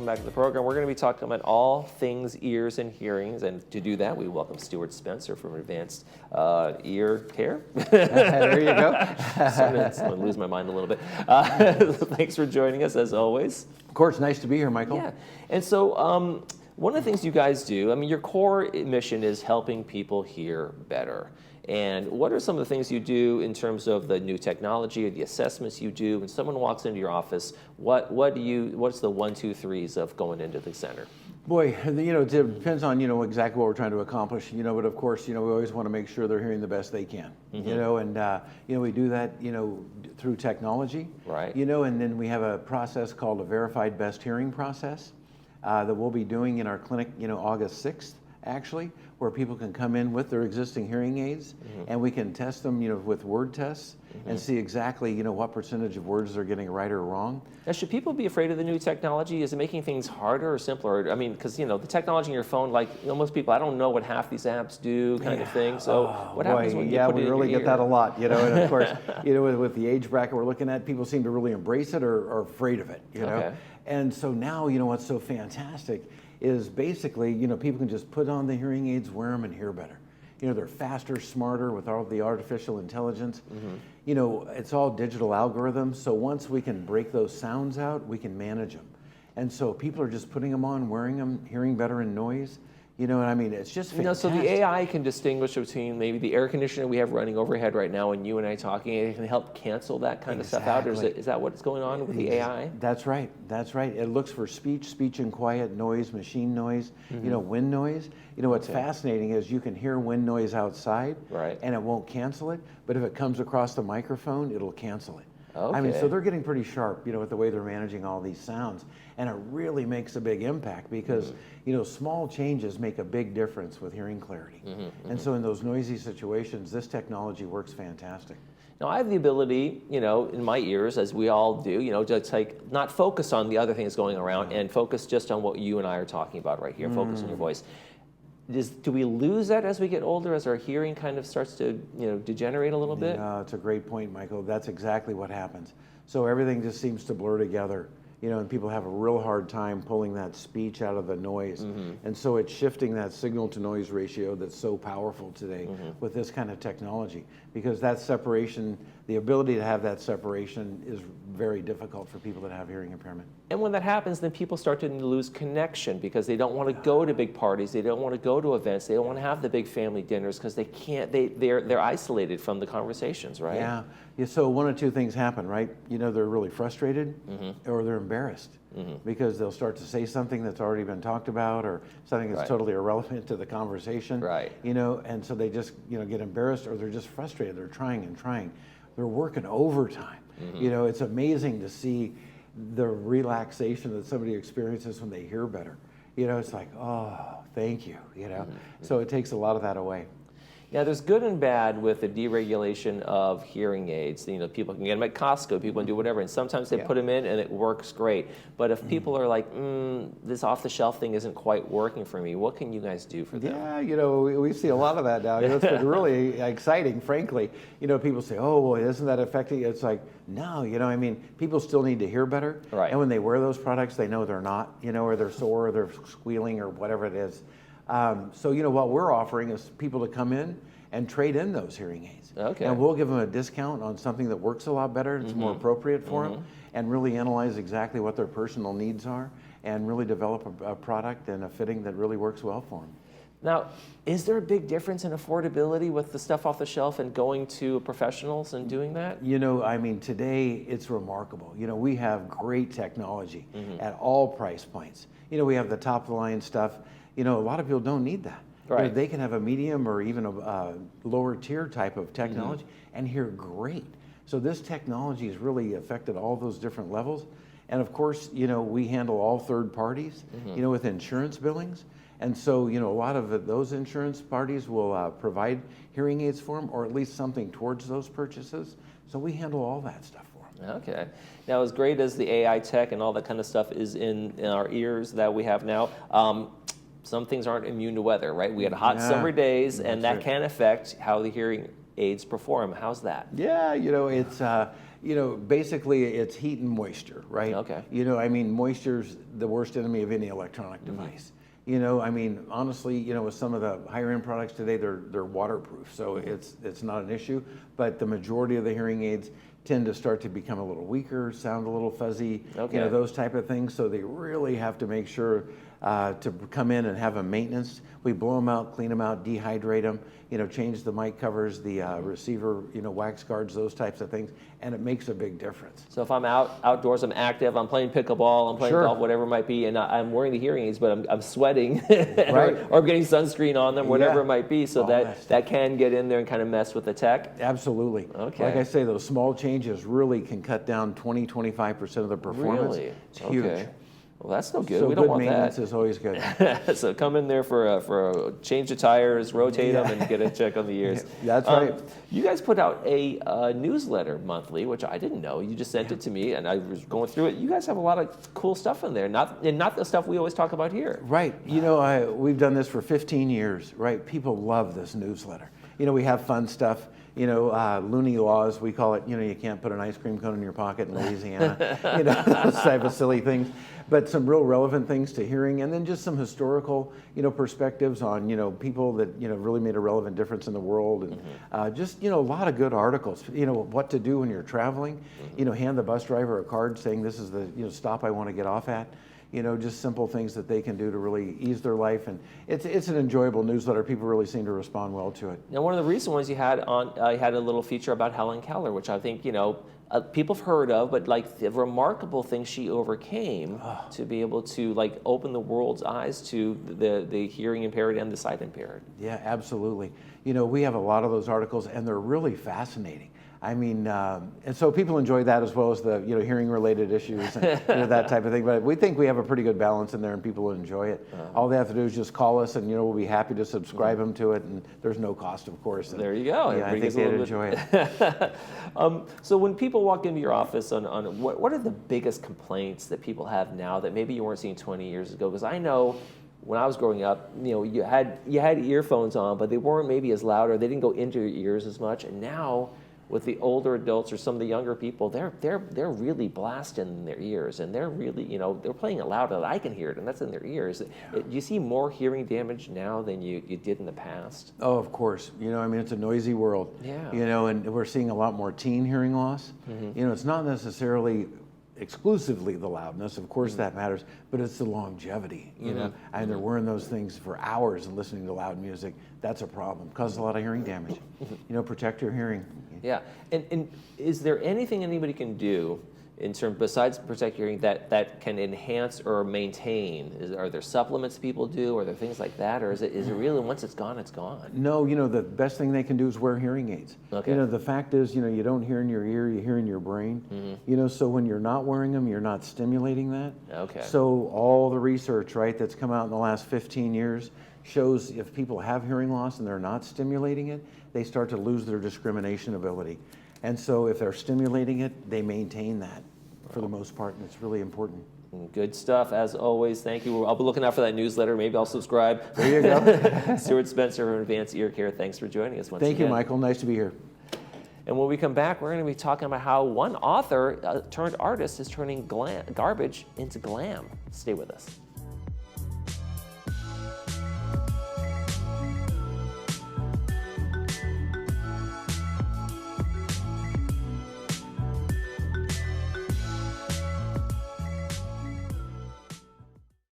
welcome back to the program. We're going to be talking about all things ears and hearings, and to do that, we welcome Stuart Spencer from Advanced Ear Care. There you go. I'm going to lose my mind a little bit. Thanks for joining us, as always. Of course, nice to be here, Michael. Yeah, and so one of the things you guys do, I mean, your core mission is helping people hear better. And what are some of the things you do in terms of the new technology or the assessments you do? When someone walks into your office, what's the 1, 2, 3s of going into the center? Boy, it depends on, exactly what we're trying to accomplish, but of course, we always want to make sure they're hearing the best they can, and, we do that, through technology, right? And then we have a process called a verified best hearing process that we'll be doing in our clinic, August 6th, actually, where people can come in with their existing hearing aids, and we can test them, with word tests and see exactly, what percentage of words they're getting right or wrong. Now, should people be afraid of the new technology? Is it making things harder or simpler? I mean, because, the technology in your phone, like most people, I don't know what half these apps do kind of thing. So what happens when you put it in your ear? Yeah, we really get that a lot, and of course, with the age bracket we're looking at, people seem to really embrace it or are afraid of it, Okay. And so now, what's so fantastic is basically, people can just put on the hearing aids, wear them, and hear better. They're faster, smarter with all the artificial intelligence. It's all digital algorithms. So once we can break those sounds out, we can manage them. And so people are just putting them on, wearing them, hearing better in noise. And I mean, it's just fantastic. So the AI can distinguish between maybe the air conditioner we have running overhead right now and you and I talking, and it can help cancel that kind of stuff out? Or is that what's going on with the AI? That's right. That's right. It looks for speech and quiet, noise, machine noise, wind noise. What's fascinating is you can hear wind noise outside, right, and it won't cancel it, but if it comes across the microphone, it'll cancel it. Okay. I mean, so they're getting pretty sharp, with the way they're managing all these sounds, and it really makes a big impact because, small changes make a big difference with hearing clarity. And so in those noisy situations, this technology works fantastic. Now, I have the ability, in my ears, as we all do, to not focus on the other things going around and focus just on what you and I are talking about right here, focus on your voice. Do we lose that as we get older, as our hearing kind of starts to, degenerate a little bit? Yeah, it's a great point, Michael. That's exactly what happens. So everything just seems to blur together, and people have a real hard time pulling that speech out of the noise. And so it's shifting that signal to noise ratio that's so powerful today with this kind of technology, because that separation, the ability to have that separation is very difficult for people that have hearing impairment. And when that happens, then people start to lose connection because they don't want to go to big parties, they don't want to go to events, they don't want to have the big family dinners because they can't. They're isolated from the conversations, right? Yeah. So one of two things happen, right? They're really frustrated or they're embarrassed because they'll start to say something that's already been talked about or something that's totally irrelevant to the conversation. Right. And so they just get embarrassed, or they're just frustrated. They're trying and trying. They're working overtime. It's amazing to see the relaxation that somebody experiences when they hear better. It's like, oh, thank you, So it takes a lot of that away. Yeah, there's good and bad with the deregulation of hearing aids. People can get them at Costco, people can do whatever, and sometimes they put them in and it works great. But if people are like, this off-the-shelf thing isn't quite working for me, what can you guys do for them? Yeah, we see a lot of that now. It's been really exciting, frankly. People say, oh, well, isn't that affecting? It's like, no, people still need to hear better. Right. And when they wear those products, they know they're not, or they're sore, or they're squealing, or whatever it is. So, what we're offering is people to come in and trade in those hearing aids. Okay. And we'll give them a discount on something that works a lot better, it's more appropriate for them, and really analyze exactly what their personal needs are, and really develop a product and a fitting that really works well for them. Now, is there a big difference in affordability with the stuff off the shelf and going to professionals and doing that? Today it's remarkable. We have great technology at all price points. We have the top of the line stuff. A lot of people don't need that. Right. They can have a medium or even a lower tier type of technology and hear great. So this technology has really affected all those different levels. And of course, we handle all third parties, with insurance billings. And so, a lot of those insurance parties will provide hearing aids for them, or at least something towards those purchases. So we handle all that stuff for them. Okay. Now, as great as the AI tech and all that kind of stuff is in our ears that we have now, some things aren't immune to weather, right? We had hot summer days, and that can affect how the hearing aids perform. How's that? Yeah, it's You know, basically it's heat and moisture, right? Okay. You know, I mean, moisture's the worst enemy of any electronic device. You know, I mean, honestly, you know, with some of the higher end products today, they're waterproof, so it's not an issue. But the majority of the hearing aids tend to start to become a little weaker, sound a little fuzzy, Okay. you know, those type of things. So they really have to make sure to come in and have a maintenance. We blow them out, clean them out, dehydrate them, you know, change the mic covers, the receiver, you know, wax guards, those types of things, and it makes a big difference. So if I'm outdoors, I'm active, I'm playing pickleball, I'm playing Sure. golf, whatever it might be, and I'm wearing the hearing aids, but I'm sweating, Right. or I'm getting sunscreen on them, whatever Yeah. it might be, so All that can get in there and kind of mess with the tech. Absolutely. Okay. Like I say, those small changes really can cut down 20-25% of the performance. Really? It's huge. Okay. Well, that's no good. So We don't good want maintenance that. is always good. So come in there for a change of tires, rotate them, and get a check on the ears. That's right. You guys put out a newsletter monthly, which I didn't know. You just sent it to me, and I was going through it. You guys have a lot of cool stuff in there, not the stuff we always talk about here. Right. You know, we've done this for 15 years, right? People love this newsletter. You know, we have fun stuff. You know, loony laws, we call it, you know, you can't put an ice cream cone in your pocket in Louisiana, you know, those type of silly things. But some real relevant things to hearing, and then just some historical, you know, perspectives on, you know, people that, you know, really made a relevant difference in the world. And just, you know, a lot of good articles, you know, what to do when you're traveling. You know, hand the bus driver a card saying this is the, you know, stop I want to get off at. You know, just simple things that they can do to really ease their life. And it's an enjoyable newsletter. People really seem to respond well to it. Now, one of the recent ones you had had a little feature about Helen Keller, which I think, you know, people have heard of, but like the remarkable things she overcame to be able to like open the world's eyes to the hearing impaired and the sight impaired. Yeah, absolutely. You know, we have a lot of those articles, and they're really fascinating. I mean, and so people enjoy that as well as the, you know, hearing related issues and you know, that type of thing. But we think we have a pretty good balance in there, and people enjoy it. All they have to do is just call us, and you know, we'll be happy to subscribe them to it, and there's no cost, of course. And, there you go. Yeah, I think they'd enjoy it. So when people walk into your office on what are the biggest complaints that people have now that maybe you weren't seeing 20 years ago? Because I know when I was growing up, you know, you had earphones on, but they weren't maybe as loud, or they didn't go into your ears as much. And now, with the older adults or some of the younger people, they're really blasting in their ears, and they're really, you know, they're playing it loud that I can hear it, and that's in their ears. Do you see more hearing damage now than you did in the past? Oh, of course. You know, I mean, it's a noisy world. Yeah. You know, and we're seeing a lot more teen hearing loss. You know, it's not necessarily exclusively the loudness, of course that matters, but it's the longevity, you know, and they're wearing those things for hours and listening to loud music. That's a problem, causes a lot of hearing damage. You know, protect your hearing. Yeah, and is there anything anybody can do in terms, besides protect your hearing, that can enhance or maintain? Are there supplements people do? Are there things like that? Or is it really, once it's gone, it's gone? No, you know, the best thing they can do is wear hearing aids. Okay. You know, the fact is, you know, you don't hear in your ear, you hear in your brain. You know, so when you're not wearing them, you're not stimulating that. Okay. So all the research, right, that's come out in the last 15 years shows if people have hearing loss and they're not stimulating it, they start to lose their discrimination ability. And so if they're stimulating it, they maintain that for the most part, and it's really important. Good stuff, as always. Thank you. I'll be looking out for that newsletter. Maybe I'll subscribe. There you go. Stuart Spencer from Advanced Ear Care, thanks for joining us once again. Thank you, Michael. Nice to be here. And when we come back, we're going to be talking about how one author turned artist is turning garbage into glam. Stay with us.